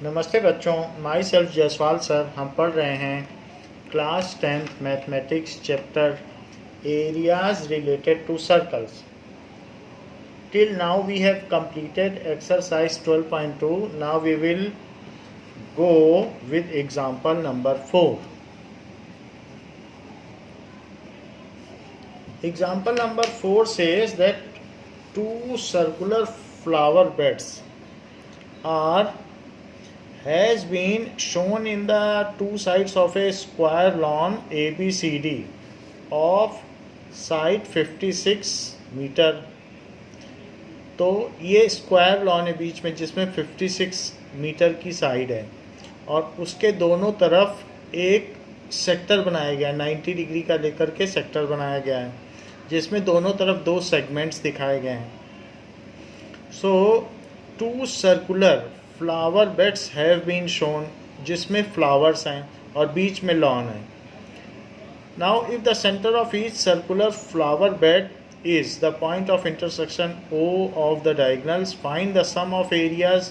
नमस्ते बच्चों, my self Jaiswal sir. हम पढ़ रहे हैं class 10th mathematics chapter areas related to circles. Till now we have completed exercise 12.2. Now we will go with example number 4. Example number 4 says that two circular flower beds has been shown in the two sides of a square lawn ABCD of side 56 metre. तो ये square lawn है बीच में जिसमें 56 metre की side है और उसके दोनों तरफ एक सेक्टर बनाया गया है, 90 डिग्री का लेकर के सेक्टर बनाया गया है जिसमें दोनों तरफ दो सेगमेंट्स दिखाए गए हैं। So two circular flower beds have been shown, जिसमें फ्लावर्स हैं और बीच में लॉन है। Now if the centre of each circular flower bed is the point of intersection O of the diagonals, find the sum of areas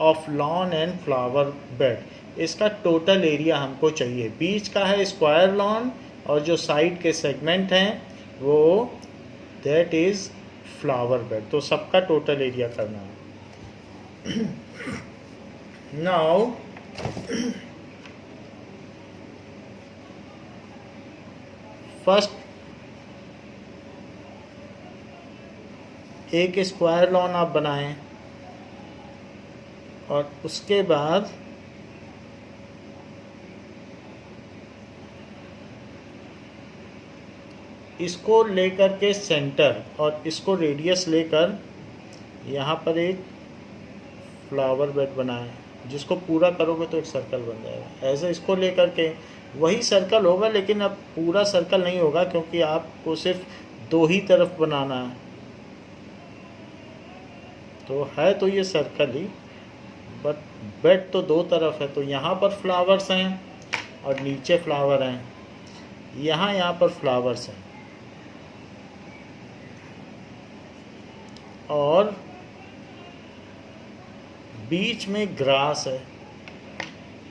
of lawn and flower bed. इसका total area हमको चाहिए। बीच का है square lawn और जो side के segment हैं वो दैट इज फ्लावर बेड। तो सबका टोटल एरिया करना है। नाउ फर्स्ट एक स्क्वायर लॉन आप बनाएं और उसके बाद इसको लेकर के सेंटर और इसको रेडियस लेकर यहाँ पर एक फ्लावर बेड बनाएं, जिसको पूरा करोगे तो एक सर्कल बन जाएगा। ऐसे इसको लेकर के वही सर्कल होगा, लेकिन अब पूरा सर्कल नहीं होगा क्योंकि आपको सिर्फ दो ही तरफ बनाना है। तो है तो ये सर्कल ही, बट बेड तो दो तरफ है। तो यहाँ पर फ्लावर्स हैं और नीचे फ्लावर हैं, यहाँ पर फ्लावर्स हैं और बीच में ग्रास है।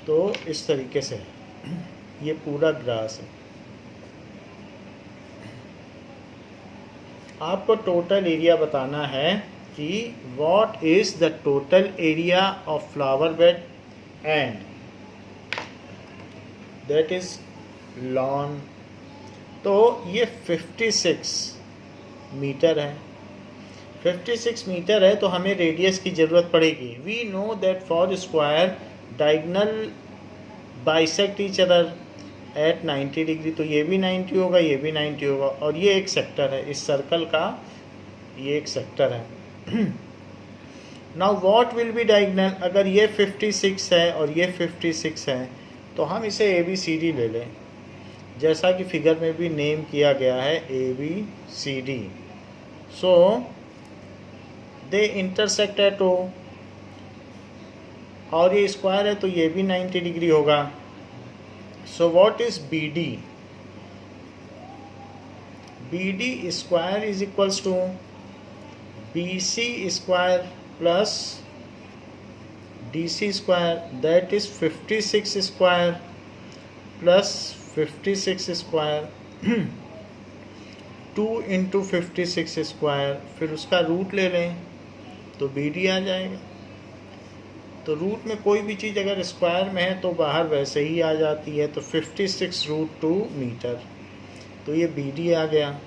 तो इस तरीके से ये पूरा ग्रास है। आपको टोटल एरिया बताना है कि what is the total area of flower bed and that is lawn। तो ये 56 मीटर है। 56 मीटर है तो हमें रेडियस की ज़रूरत पड़ेगी। We know that for square diagonal bisect each other at 90 degree. तो ये भी 90 होगा, ये भी 90 होगा और ये एक सेक्टर है इस सर्कल का, ये एक सेक्टर है। Now what will be diagonal. अगर ये 56 है और ये 56 है तो हम इसे ABCD ले लें, जैसा कि फिगर में भी नेम किया गया है ABCD। So they intersect at O और ये स्क्वायर है तो ये भी 90 डिग्री होगा। So what is BD। BD square is equals to BC square plus DC square, that is 56 square plus 56 square 2 into 56 square, फिर उसका रूट ले लें तो BD आ जाएगा। तो रूट में कोई भी चीज़ अगर स्क्वायर में है तो बाहर वैसे ही आ जाती है। तो 56√2 मीटर, तो ये BD आ गया।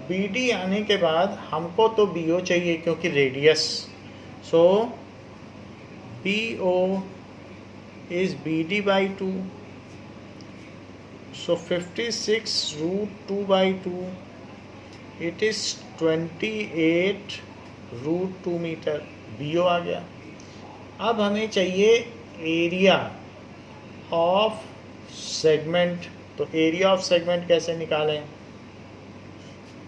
BD आने के बाद हमको तो BO चाहिए क्योंकि radius. So BO is BD by 2। सो 56√2/2 इट इज 28√2 मीटर। BO आ गया। अब हमें चाहिए एरिया ऑफ सेगमेंट। तो एरिया ऑफ सेगमेंट कैसे निकालें।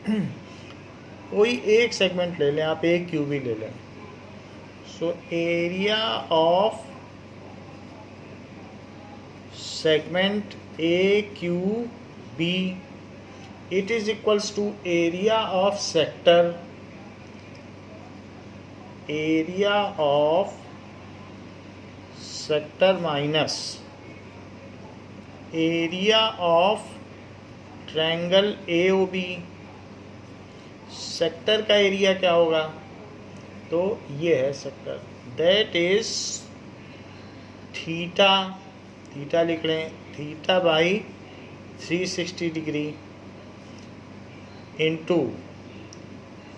कोई एक सेगमेंट ले लें आप, एक क्यूबी ले लें। So area of segment AQB it is equals to area of sector sector minus area of triangle AOB। Sector का एरिया क्या होगा? तो ये है sector, that is theta, theta लिख लें, theta by 360 degree into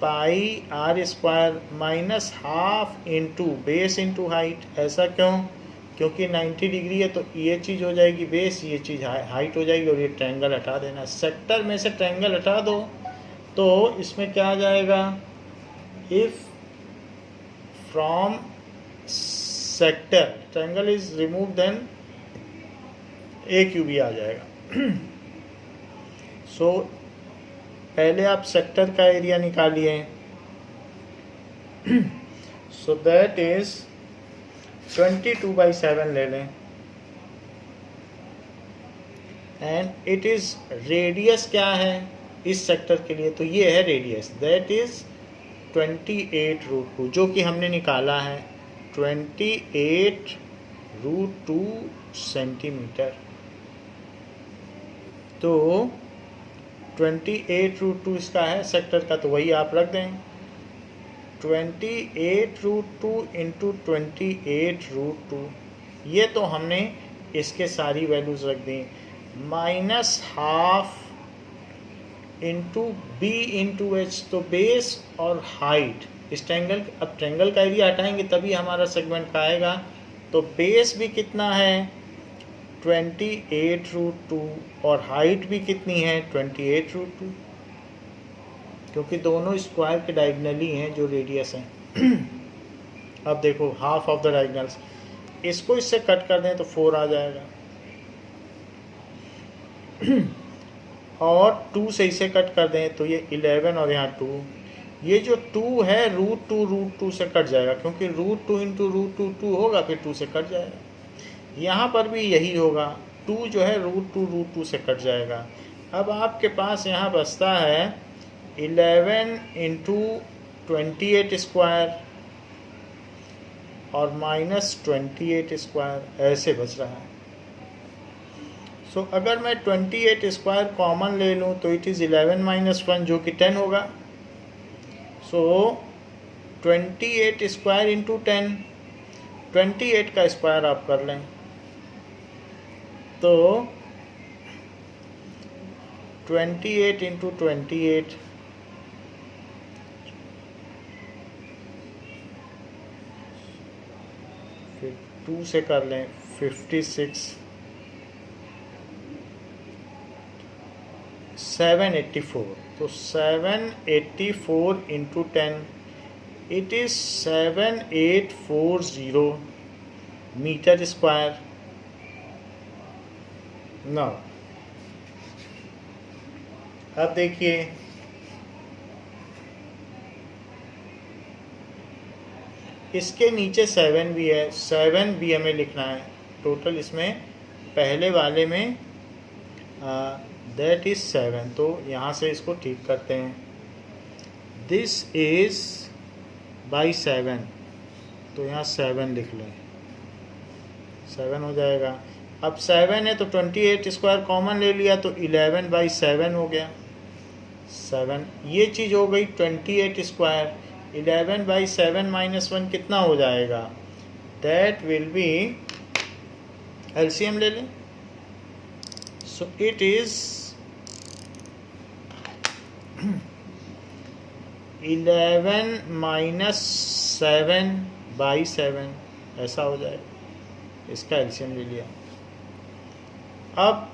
pi r square minus half into base into height. ऐसा क्यों? क्योंकि 90 डिग्री है तो ये चीज़ हो जाएगी बेस, ये चीज़ हाइट हो जाएगी, और ये ट्रायंगल हटा देना। सेक्टर में से ट्रायंगल हटा दो तो इसमें क्या आ जाएगा? If from sector triangle is remove then AQB आ जाएगा। सो पहले आप सेक्टर का एरिया निकालिए। सो दैट इज 22/7 ले लें, एंड इट इज रेडियस क्या है इस सेक्टर के लिए? तो ये है रेडियस, दैट इज 28√2, जो कि हमने निकाला है 28√2 सेंटीमीटर। तो 28√2 इसका है सेक्टर का, तो वही आप रख दें। 28√2 इंटू 28√2, ये तो हमने इसके सारी वैल्यूज रख दी, minus half into B into H, तो बेस और हाइट इस ट्रायंगल। अब ट्रायंगल का एरिया हटाएंगे तभी हमारा सेगमेंट का आएगा। तो बेस भी कितना है? 28√2, और हाइट भी कितनी है? 28√2, क्योंकि दोनों स्क्वायर के डायगनली हैं जो रेडियस हैं। अब देखो हाफ ऑफ द डायगनल्स, इसको इससे कट कर दें तो 4 आ जाएगा, और 2 से इसे कट कर दें तो ये 11 और यहाँ 2। ये जो 2 है √2 से कट जाएगा, क्योंकि √2 इंटू √2 2 होगा, फिर 2 से कट जाएगा। यहाँ पर भी यही होगा, 2 जो है √2 से कट जाएगा। अब आपके पास यहाँ बचता है 11 इंटू 28 स्क्वायर और माइनस 28 स्क्वायर, ऐसे बच रहा है। सो अगर मैं 28 स्क्वायर कॉमन ले लूँ तो इट इज़ 11 माइनस 1, जो कि 10 होगा। सो 28 स्क्वायर इंटू 10, 28 का स्क्वायर आप कर लें तो 28 इंटू 28, फिर 2 से कर लें 56, 784, तो 784 into 10, it is 7840 meter square. Now अब देखिए, इसके नीचे 7 भी है, 7 भी हमें लिखना है टोटल इसमें, पहले वाले में दैट इज 7। तो यहाँ से इसको ठीक करते हैं, दिस इज बाई 7, तो यहाँ 7 लिख लें, 7 हो जाएगा। अब 7 है तो 28 स्क्वायर कॉमन ले लिया तो 11/7 हो गया, 7। ये चीज़ हो गई 28 स्क्वायर, 11/7 माइनस 1 कितना हो जाएगा? दैट विल बी, एलसीएम ले लें, सो इट इज 11 माइनस 7/7, ऐसा हो जाएगा। इसका एलसीएम ले लिया। अब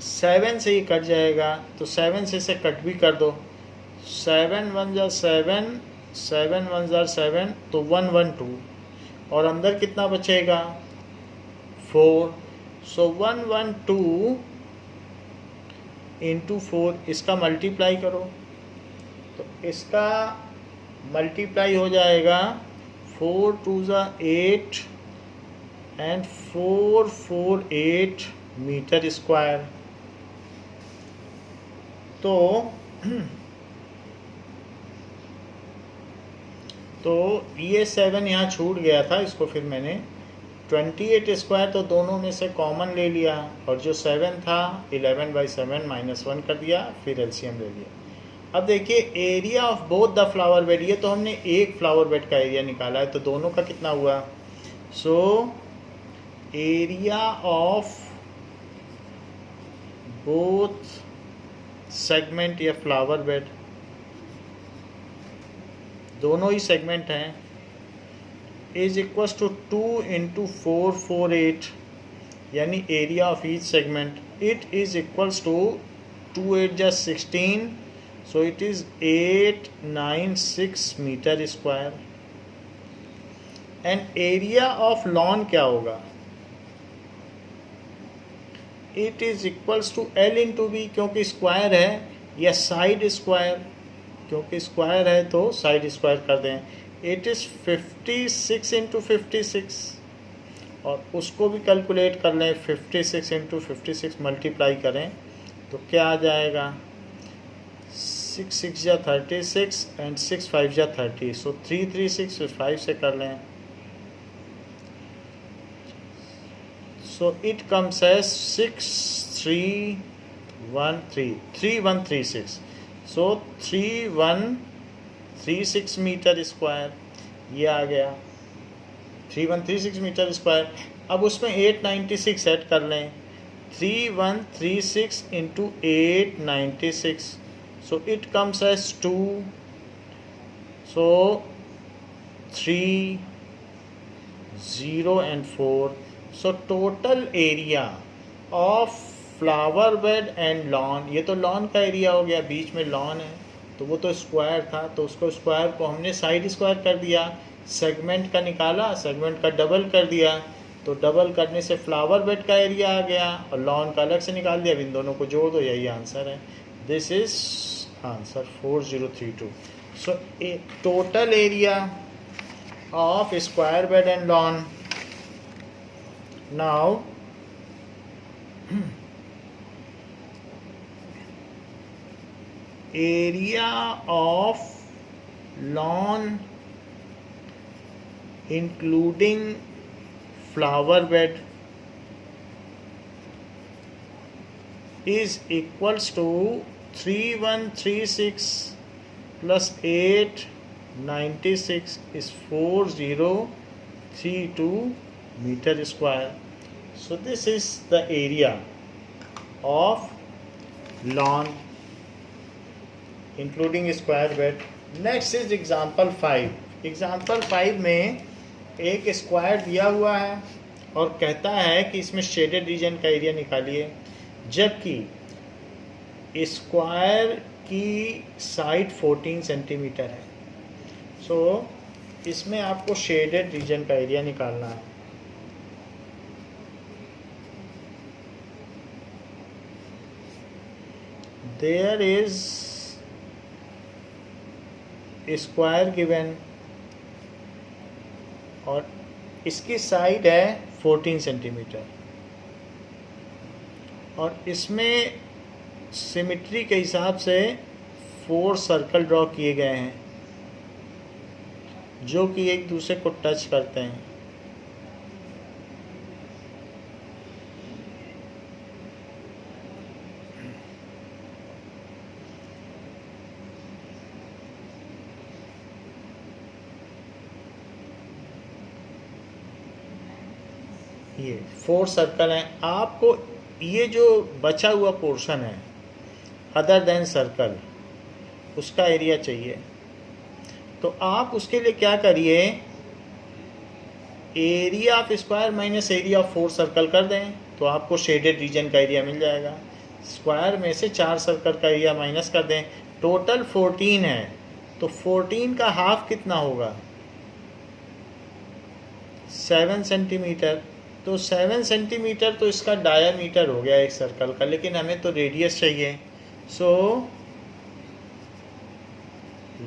7 से ही कट जाएगा, तो 7 से इसे कट भी कर दो, 7 1 जार 7, 7 1 जार 7, तो 112, और अंदर कितना बचेगा? 4। सो 112 इंटू 4, इसका मल्टीप्लाई करो तो इसका मल्टीप्लाई हो जाएगा 4 2 ज़ा 8 एंड 448 मीटर स्क्वायर। तो तो ये 7 यहाँ छूट गया था, इसको फिर मैंने 28 स्क्वायर तो दोनों में से कॉमन ले लिया, और जो 7 था 11/7 -1 कर दिया, फिर एलसीएम ले लिया। अब देखिए area of both the flower bed, ये तो हमने एक फ्लावर बेड का एरिया निकाला है, तो दोनों का कितना हुआ? So area of both segment या फ्लावर बेड, दोनों ही सेगमेंट हैं, इज इक्वल्स टू 2 × 448, यानी area of each segment, it is equals to 2 8 जा 16, so it is 896 meter square. And area of lawn क्या होगा? It is equals to L × B, क्योंकि square है, या साइड स्क्वायर, क्योंकि स्क्वायर है तो साइड स्क्वायर कर दें। इट इज़ 56 × 56, और उसको भी कैलकुलेट कर लें, 56 × 56 मल्टीप्लाई करें तो क्या आ जाएगा? 6 6 जा 36 एंड 6 5 जा 30, सो 336, 5 से कर लें, so it comes as 3136, so 3136 metre square, ये आ गया 3136 मीटर स्क्वायर। अब उसमें 896 ऐड कर लें, 3136 × 896, so it comes as 2, so 3 0 and 4, so total area of flower bed and lawn, ये तो लॉन का एरिया हो गया, बीच में लॉन है तो वो तो स्क्वायर था, तो उसको स्क्वायर को हमने साइड स्क्वायर कर दिया, सेगमेंट का निकाला, सेगमेंट का डबल कर दिया, तो डबल करने से फ्लावर बेड का एरिया आ गया, और लॉन का अलग से निकाल दिया। अब इन दोनों को जोड़ दो, यही आंसर है। This is answer 4032। So total area of square bed and lawn, now area of lawn including flower bed is equals to 3136 plus 896 is 4032 meter square. So this is the area of lawn including square bed. Next is example 5. Example 5 में एक square दिया हुआ है और कहता है कि इसमें शेडेड रीजन का एरिया निकालिए, जबकि स्क्वायर की साइड 14 सेंटीमीटर है। सो इसमें आपको शेडेड रीजन का एरिया निकालना है। There is a square given और इसकी साइड है 14 सेंटीमीटर, और इसमें सिमेट्री के हिसाब से 4 सर्कल ड्रॉ किए गए हैं जो कि एक दूसरे को टच करते हैं। ये 4 सर्कल हैं। आपको ये जो बचा हुआ पोर्शन है अदर देन सर्कल, उसका एरिया चाहिए, तो आप उसके लिए क्या करिए, area of square minus area of 4 circle कर दें, तो आपको शेडेड रीजन का एरिया मिल जाएगा। स्क्वायर में से 4 सर्कल का एरिया माइनस कर दें, टोटल 14 है, तो 14 का हाफ कितना होगा? 7 सेंटीमीटर। तो 7 सेंटीमीटर तो इसका डायामीटर हो गया एक सर्कल का, लेकिन हमें तो रेडियस चाहिए। So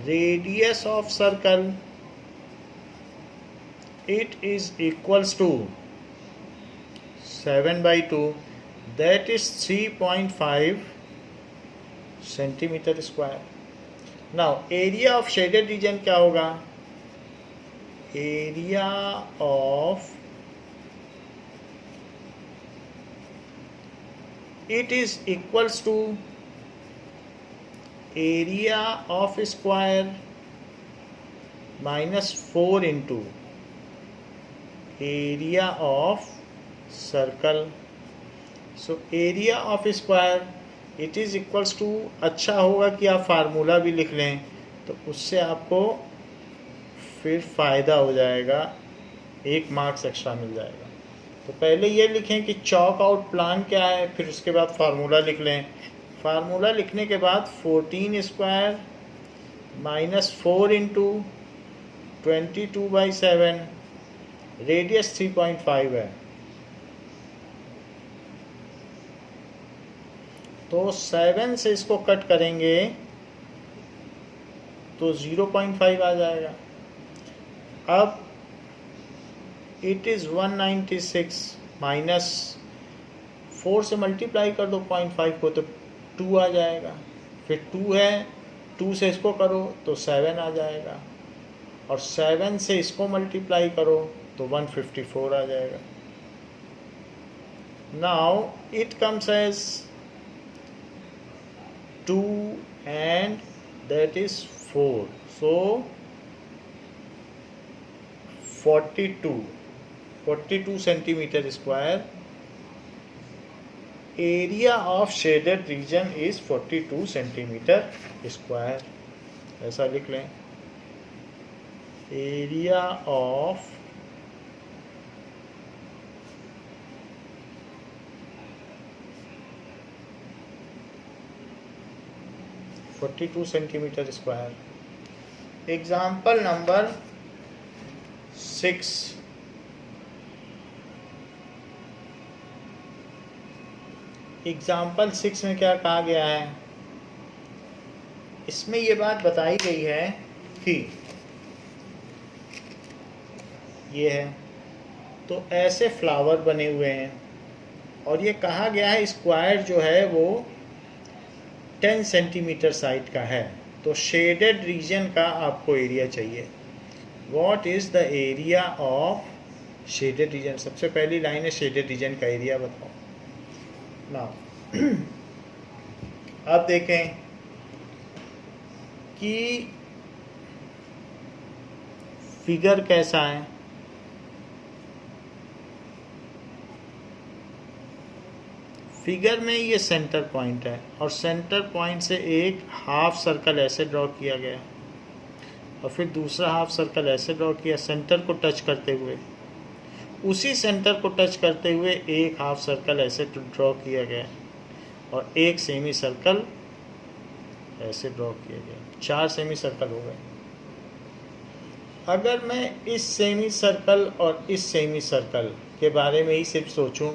radius of circle it is equals to 7/2, that is 3.5 centimeter square. Now area of shaded region क्या होगा? Area of it is equals to area of square minus 4 into area of circle. So area of square it is equals to, अच्छा होगा कि आप formula भी लिख लें तो उससे आपको फिर फ़ायदा हो जाएगा, 1 मार्क्स एक्स्ट्रा मिल जाएगा। तो पहले ये लिखें कि चॉक आउट प्लान क्या है, फिर उसके बाद फार्मूला लिख लें। फार्मूला लिखने के बाद 14 स्क्वायर माइनस 4 इंटू 22/7, रेडियस 3.5 है, तो 7 से इसको कट करेंगे तो 0.5 आ जाएगा। अब इट इज़ 196 माइनस 4 से मल्टीप्लाई कर दो 0.5 को तो 2 आ जाएगा, फिर 2 है, 2 से इसको करो तो 7 आ जाएगा, और 7 से इसको मल्टीप्लाई करो तो 154 आ जाएगा। Now it comes as 2 and that is 4, so 42 centimeter square. Area of shaded region is 42 centimeter square. ऐसा लिख लें, area of (42 centimeter square). Example number 6. Example 6 में क्या कहा गया है, इसमें ये बात बताई गई है कि ये है तो ऐसे फ्लावर बने हुए हैं, और ये कहा गया है स्क्वायर जो है वो 10 सेंटीमीटर साइड का है, तो शेडेड रीजन का आपको एरिया चाहिए। What is the area of shaded reason? सबसे पहली लाइन है शेडेड रीजन का एरिया बताओ ना। अब देखें कि फिगर कैसा है। फिगर में ये सेंटर पॉइंट है, और सेंटर पॉइंट से एक हाफ सर्कल ऐसे ड्रॉ किया गया, और फिर दूसरा हाफ सर्कल ऐसे ड्रॉ किया सेंटर को टच करते हुए, उसी सेंटर को टच करते हुए एक हाफ सर्कल ऐसे ड्रॉ किया गया, और एक सेमी सर्कल ऐसे ड्रॉ किया गया। 4 सेमी सर्कल हो गए। अगर मैं इस सेमी सर्कल और इस सेमी सर्कल के बारे में ही सिर्फ सोचूं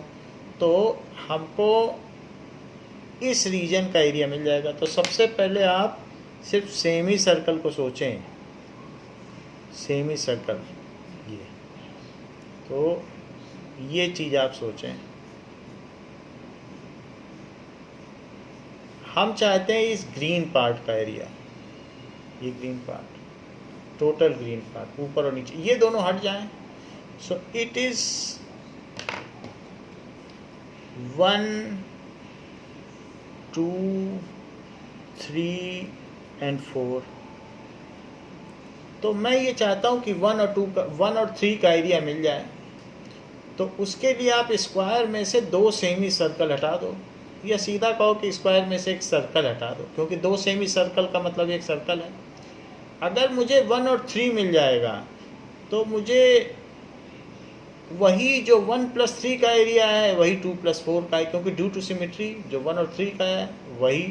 तो हमको इस रीजन का एरिया मिल जाएगा। तो सबसे पहले आप सिर्फ सेमी सर्कल को सोचें, सेमी सर्कल ये, तो ये चीज़ आप सोचें। हम चाहते हैं इस ग्रीन पार्ट का एरिया, ये green part, total green part ऊपर और नीचे ये दोनों हट जाएं। So it is 1 2 3 and 4। तो मैं ये चाहता हूँ कि 1 और 3 का एरिया मिल जाए। तो उसके लिए आप स्क्वायर में से 2 सेमी सर्कल हटा दो, या सीधा कहो कि स्क्वायर में से एक सर्कल हटा दो, क्योंकि 2 सेमी सर्कल का मतलब एक सर्कल है। अगर मुझे 1 और 3 मिल जाएगा तो मुझे वही जो 1 + 3 का एरिया है वही 2 + 4 का है, क्योंकि ड्यू टू सिमेट्री जो 1 और 3 का है वही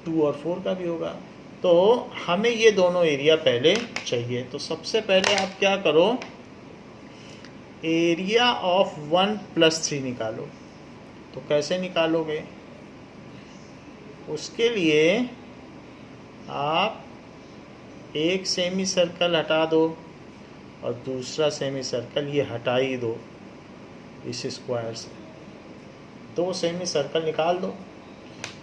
2 और 4 का भी होगा। तो हमें ये दोनों एरिया पहले चाहिए। तो सबसे पहले आप क्या करो, एरिया ऑफ 1 + 3 निकालो। तो कैसे निकालोगे? उसके लिए आप एक सेमी सर्कल हटा दो और दूसरा सेमी सर्कल ये हटा ही दो इस स्क्वायर से, 2 सेमी सर्कल निकाल दो,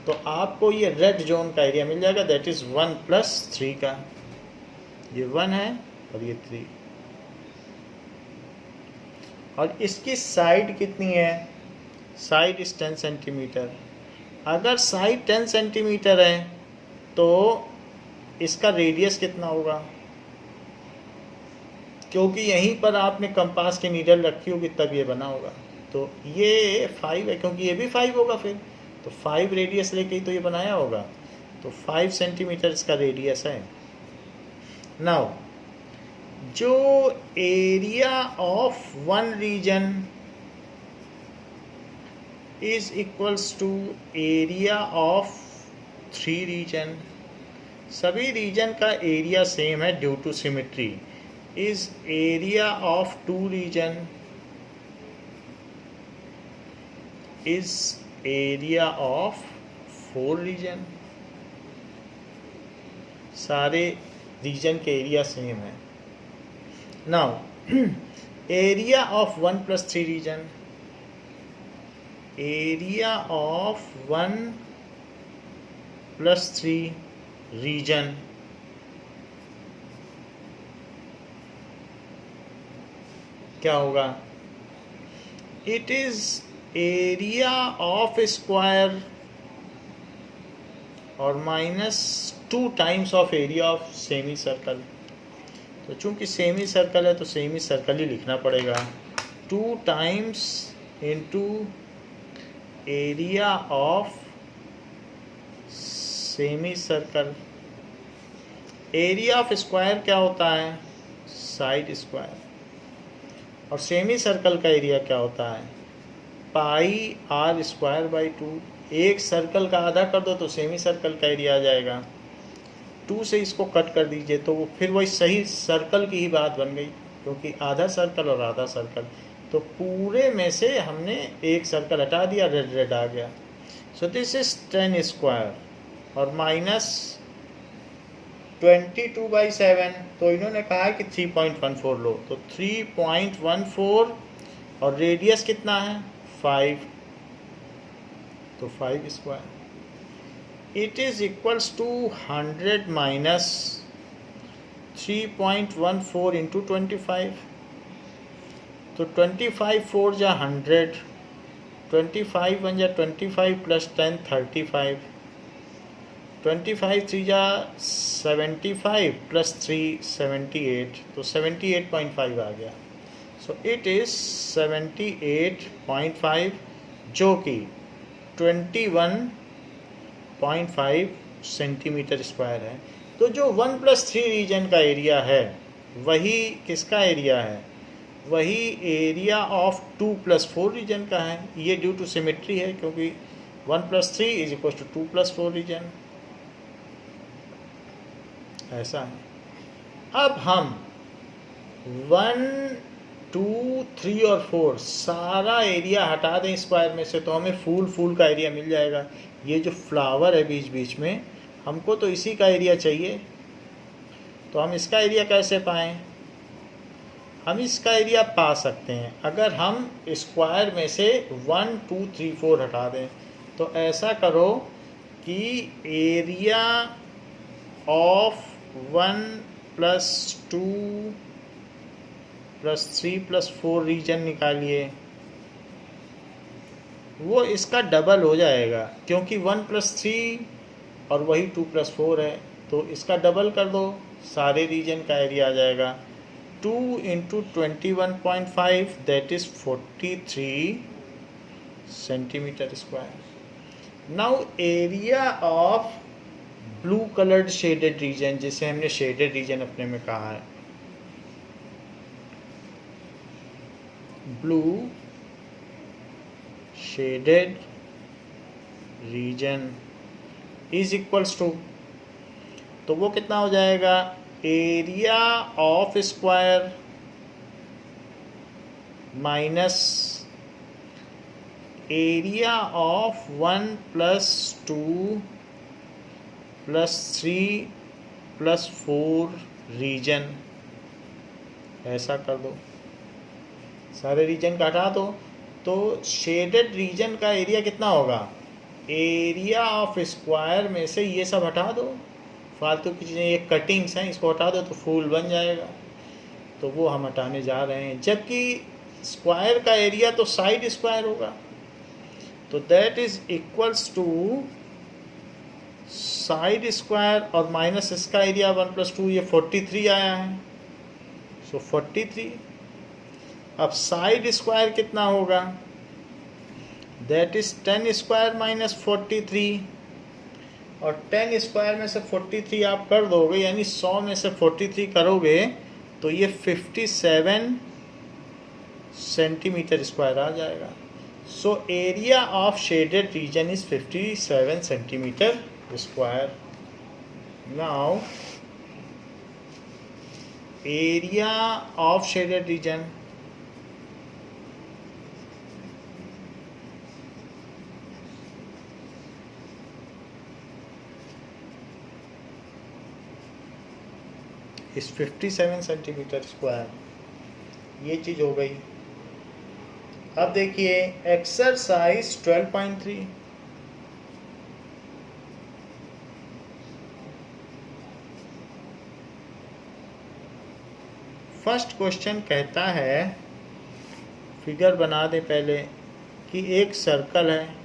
तो आपको ये रेड जोन का एरिया मिल जाएगा, दैट इज़ 1 + 3 का। ये 1 है और ये 3, और इसकी साइड कितनी है, साइड इज 10 सेंटीमीटर। अगर साइड 10 सेंटीमीटर है तो इसका रेडियस कितना होगा, क्योंकि यहीं पर आपने कंपास की नीडल रखी होगी तब ये बना होगा। तो ये 5 है, क्योंकि ये भी 5 होगा फिर, तो 5 रेडियस लेके ही तो ये बनाया होगा। तो 5 सेंटीमीटर इसका रेडियस है। नाउ जो area of one region is equals to area of 3 region, सभी रीजन का एरिया सेम है due to symmetry, is area of 2 region is area of 4 region. सारे रीजन के एरिया सेम है। Now area of 1 + 3 region, area of 1 + 3 region क्या होगा, it is area of square और -2 times of area of semi circle. तो चूंकि semi circle है तो सेमी सर्कल ही लिखना पड़ेगा, 2 times into area of semi circle. Area of square क्या होता है, साइड स्क्वायर, और सेमी सर्कल का एरिया क्या होता है, πr²/2। एक सर्कल का आधा कर दो तो सेमी सर्कल का एरिया आ जाएगा, 2 से इसको कट कर दीजिए तो वो फिर वही सही सर्कल की ही बात बन गई, क्योंकि आधा सर्कल और आधा सर्कल। तो पूरे में से हमने एक सर्कल हटा दिया, रेड रेड आ गया। सो दिस इज 10² और -22/7, तो इन्होंने कहा है कि 3.14 लो, तो 3.14 और रेडियस कितना है 5, तो 5²। It is equals to 100 minus 3.14 into 25, तो 25 4 जा 100, 25 1 जा 25 + 10 35, 25 3 जा 75 + 3 78, तो 78.5 आ गया। सो इट इज़ 78.5 जो कि 21.5 सेंटीमीटर स्क्वायर है। तो जो 1 + 3 रीजन का एरिया है वही किसका एरिया है, वही एरिया ऑफ 2 + 4 रीजन का है। ये ड्यू टू सिमेट्री है, क्योंकि 1 + 3 इज इक्वल टू 2 + 4 रीजन, ऐसा है। अब हम 1 2 3 और 4 सारा एरिया हटा दें स्क्वायर में से, तो हमें फूल का एरिया मिल जाएगा। ये जो फ्लावर है बीच बीच में, हमको तो इसी का एरिया चाहिए, तो हम इसका एरिया कैसे पाएं, हम इसका एरिया पा सकते हैं अगर हम स्क्वायर में से 1 2 3 4 हटा दें। तो ऐसा करो कि एरिया ऑफ 1 + 2 + 3 + 4 रीजन निकालिए, वो इसका डबल हो जाएगा, क्योंकि 1 + 3 और वही 2 + 4 है, तो इसका डबल कर दो, सारे रीजन का एरिया आ जाएगा। 2 × 21.5 दैट इज 43 centimeter square. Now area of blue coloured shaded region, जिसे हमने शेडेड रीजन अपने में कहा है, blue shaded region is equals to, तो वो कितना हो जाएगा, area of square minus area of 1 + 2 + 3 + 4 region. ऐसा कर दो, सारे रीजन का हटा दो, तो शेडेड रीजन का एरिया कितना होगा, एरिया ऑफ स्क्वायर में से ये सब हटा दो, फालतू की चीज़ें, ये कटिंग्स हैं, इसको हटा दो तो फूल बन जाएगा, तो वो हम हटाने जा रहे हैं। जबकि स्क्वायर का एरिया तो साइड स्क्वायर होगा, तो that is equals to side square और माइनस इसका एरिया 1+2, ये 43 आया है, सो 43। अब साइड स्क्वायर कितना होगा, दैट इज 10 स्क्वायर माइनस 43, और 10 स्क्वायर में से 43 आप कर दोगे, यानी 100 में से 43 करोगे तो ये 57 सेंटीमीटर स्क्वायर आ जाएगा। सो area of shaded region is 57 centimetre square. Now area of shaded reason, इस 57 सेंटीमीटर स्क्वायर, ये चीज़ हो गई। अब देखिए एक्सरसाइज 12.3, फर्स्ट क्वेश्चन कहता है, फिगर बना दे पहले, कि एक सर्कल है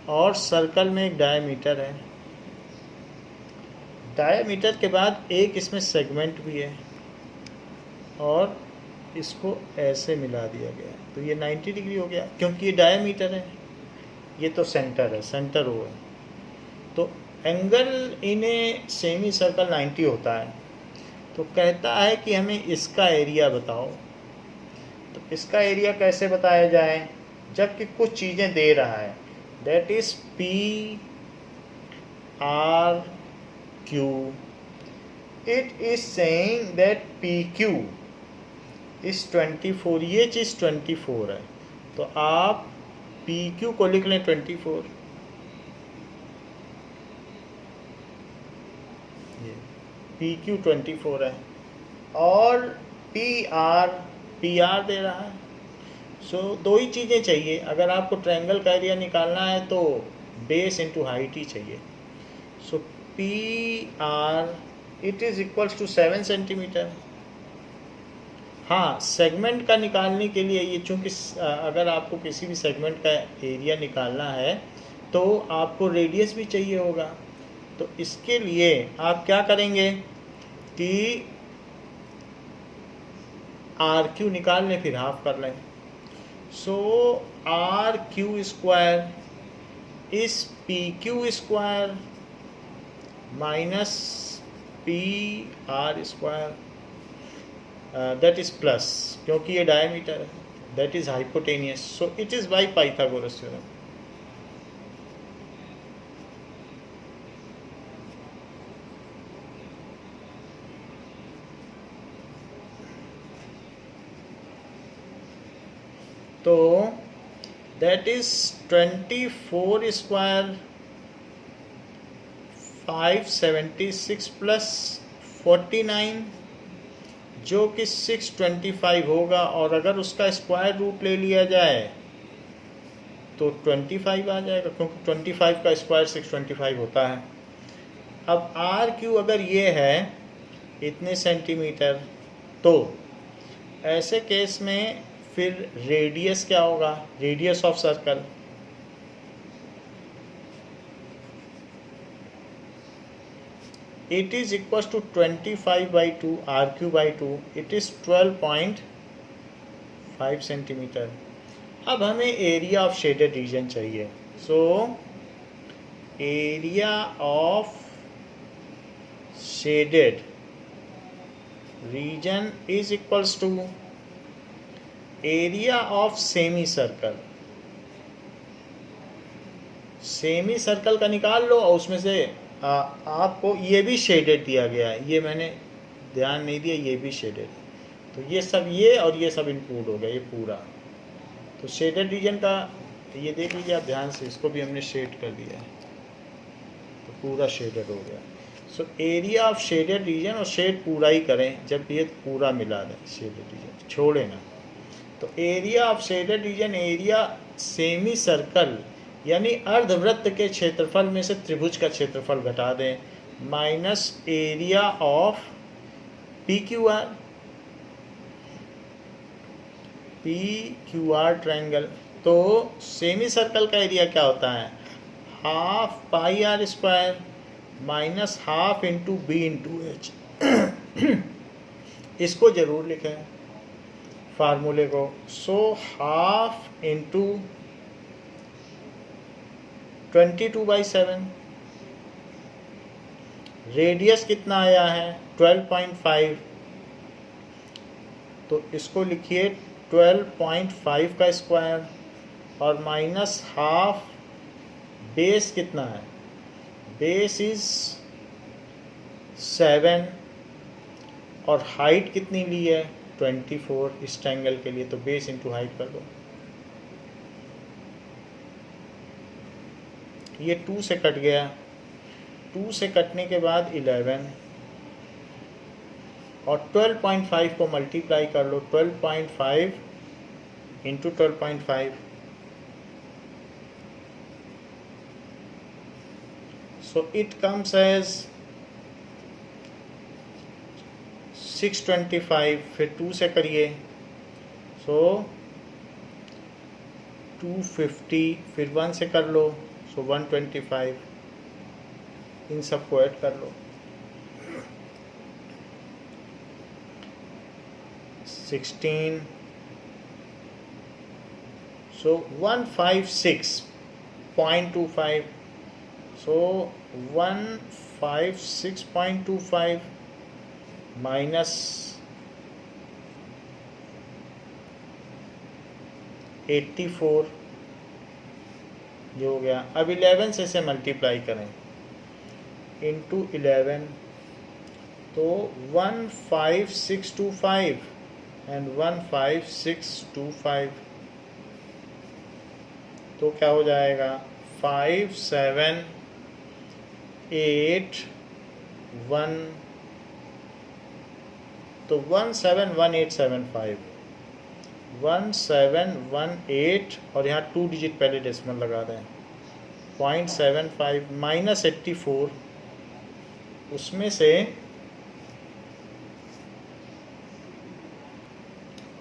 और सर्कल में एक डायमीटर है, डायमीटर के बाद एक इसमें सेगमेंट भी है और इसको ऐसे मिला दिया गया, तो ये 90 डिग्री हो गया क्योंकि ये डायमीटर है, ये तो सेंटर है, सेंटर हो है, तो angle in a semi circle 90 होता है। तो कहता है कि हमें इसका एरिया बताओ। तो इसका एरिया कैसे बताया जाए, जबकि कुछ चीज़ें दे रहा है, that is P R Q, it is saying that P Q is 24, ये चीज़ 24 है, तो आप पी क्यू को लिख लें 24, ये पी क्यू 24 है, और पी आर दे रहा है। सो दो ही चीज़ें चाहिए, अगर आपको ट्रायंगल का एरिया निकालना है तो बेस इंटू हाइट ही चाहिए। So P R it is equals to 7 centimetre. हाँ, सेगमेंट का निकालने के लिए ये, चूँकि अगर आपको किसी भी सेगमेंट का एरिया निकालना है तो आपको रेडियस भी चाहिए होगा, तो इसके लिए आप क्या करेंगे कि आर क्यू निकाल लें, फिर हाफ कर लें। So R Q square is P Q square minus P R square, that is plus, क्योंकि ये डायमीटर है, that is hypotenuse, so it is by Pythagoras theorem. तो दैट इज 24 स्क्वायर 576 प्लस 49, जो कि 625 होगा, और अगर उसका स्क्वायर रूट ले लिया जाए तो 25 आ जाएगा, क्योंकि 25 का स्क्वायर 625 होता है। अब आर क्यू अगर ये है इतने सेंटीमीटर, तो ऐसे केस में फिर रेडियस क्या होगा, radius of circle, it is equals to 25/2 RQ/2, it is 12.5 centimeter. अब हमें एरिया ऑफ शेडेड रीजन चाहिए, so area of shaded region is equals to area of semi circle. Semi circle का निकाल लो और उसमें से आपको ये भी शेडेड दिया गया है, ये मैंने ध्यान नहीं दिया, ये भी शेडेड, तो ये सब, ये और ये सब इंक्लूड हो गया, ये पूरा। तो शेडेड रीजन का ये देख लीजिए आप ध्यान से, इसको भी हमने शेड कर दिया है, तो पूरा शेडेड हो गया। सो एरिया ऑफ शेडेड रीजन, और शेड पूरा ही करें, जब ये पूरा मिला दें शेडेड रीजन, छोड़े ना। तो area of shaded reason, area semi circle यानी अर्धवृत्त के क्षेत्रफल में से त्रिभुज का क्षेत्रफल घटा दें, minus area of P Q R. P Q R triangle. तो सेमी सर्कल का एरिया क्या होता है? Half pi r square minus half into b into h. इसको जरूर लिखें फार्मूले को। सो हाफ इंटू 22/7, रेडियस कितना आया है? 12.5। तो इसको लिखिए 12.5 का स्क्वायर और माइनस हाफ, बेस कितना है? बेस इज 7 और हाइट कितनी ली है? 24 इस ट्रायंगल के लिए। तो बेस इंटू हाइट कर दो। ये 2 से कट गया, 2 से कटने के बाद 11 और 12.5 को मल्टीप्लाई कर लो। 12.5 into 12.5, so it comes as 625। फिर 2 से करिए, सो 250, फिर 1 से कर लो, सो 125। इन सबको ऐड कर लो। 16, so 156.25, so 156.25 माइनस 84, ये हो गया। अब 11 से इसे मल्टीप्लाई करें इंटू 11, तो 15625 एंड 15625, तो क्या हो जाएगा? 578 तो 171875, 1718 और यहाँ 2 डिजिट पहले डेसिमल लगा दें। 0.75 माइनस 84, उसमें से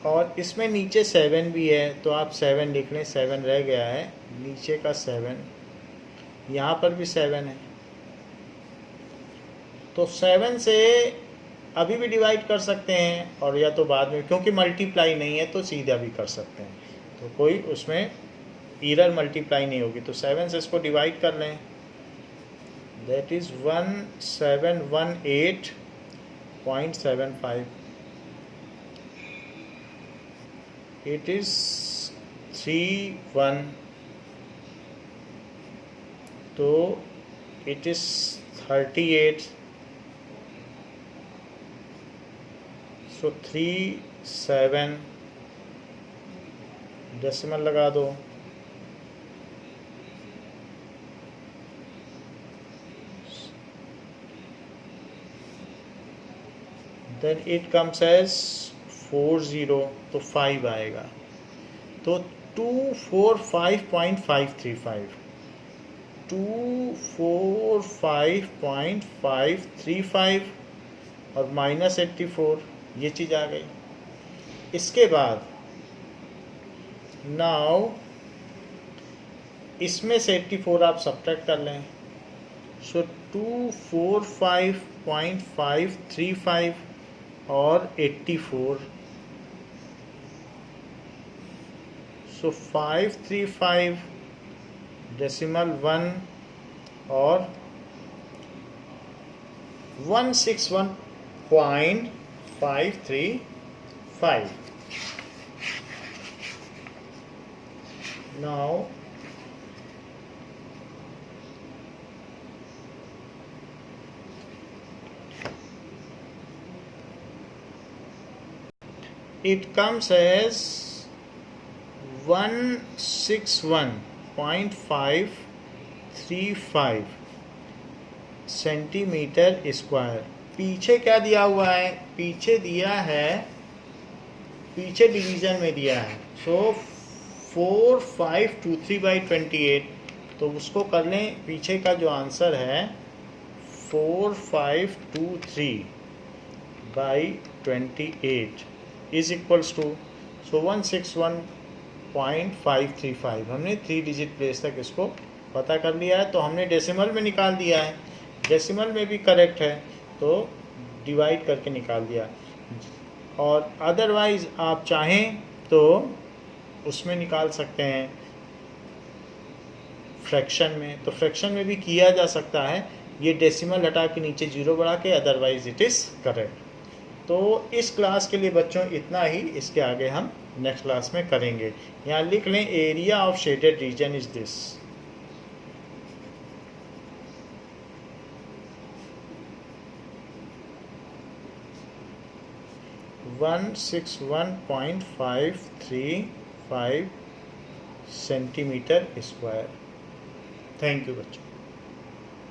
और इसमें नीचे 7 भी है, तो आप 7 लिख लें। 7 रह गया है नीचे का 7, यहाँ पर भी 7 है। तो 7 से अभी भी डिवाइड कर सकते हैं और या तो बाद में, क्योंकि मल्टीप्लाई नहीं है तो सीधा भी कर सकते हैं, तो कोई उसमें एरर मल्टीप्लाई नहीं होगी। तो 7 से इसको डिवाइड कर लें, दैट इज़ 1718.75। इट इज़ 31, तो इट इज़ 38, सो 37 डेसिमल लगा दो। देन इट कम्स एज 40, तो 5 आएगा। तो 245.535, 245.535 और माइनस 84, ये चीज़ आ गई। इसके बाद नाउ इसमें से 84 आप सब्ट्रैक्ट कर लें, सो 245.535 और 84, सो 535 डेसिमल 1 और 161.535। now it comes as 161.535 centimetre square. पीछे क्या दिया हुआ है? पीछे दिया है, पीछे डिवीज़न में दिया है, सो 4523/28, तो उसको कर लें। पीछे का जो आंसर है 4523/28 इज इक्वल्स टू सो 161.535 हमने 3 डिजिट प्लेस तक इसको पता कर लिया है। तो हमने डेसिमल में निकाल दिया है, डेसिमल में भी करेक्ट है तो डिवाइड करके निकाल दिया। और अदरवाइज़ आप चाहें तो उसमें निकाल सकते हैं फ्रैक्शन में, तो फ्रैक्शन में भी किया जा सकता है। ये डेसिमल हटा के नीचे जीरो बढ़ा के, अदरवाइज इट इज़ करेक्ट। तो इस क्लास के लिए बच्चों इतना ही, इसके आगे हम नेक्स्ट क्लास में करेंगे। यहाँ लिख लें area of shaded region is this. One 161.535 centimetre square. Thank you बच्चों।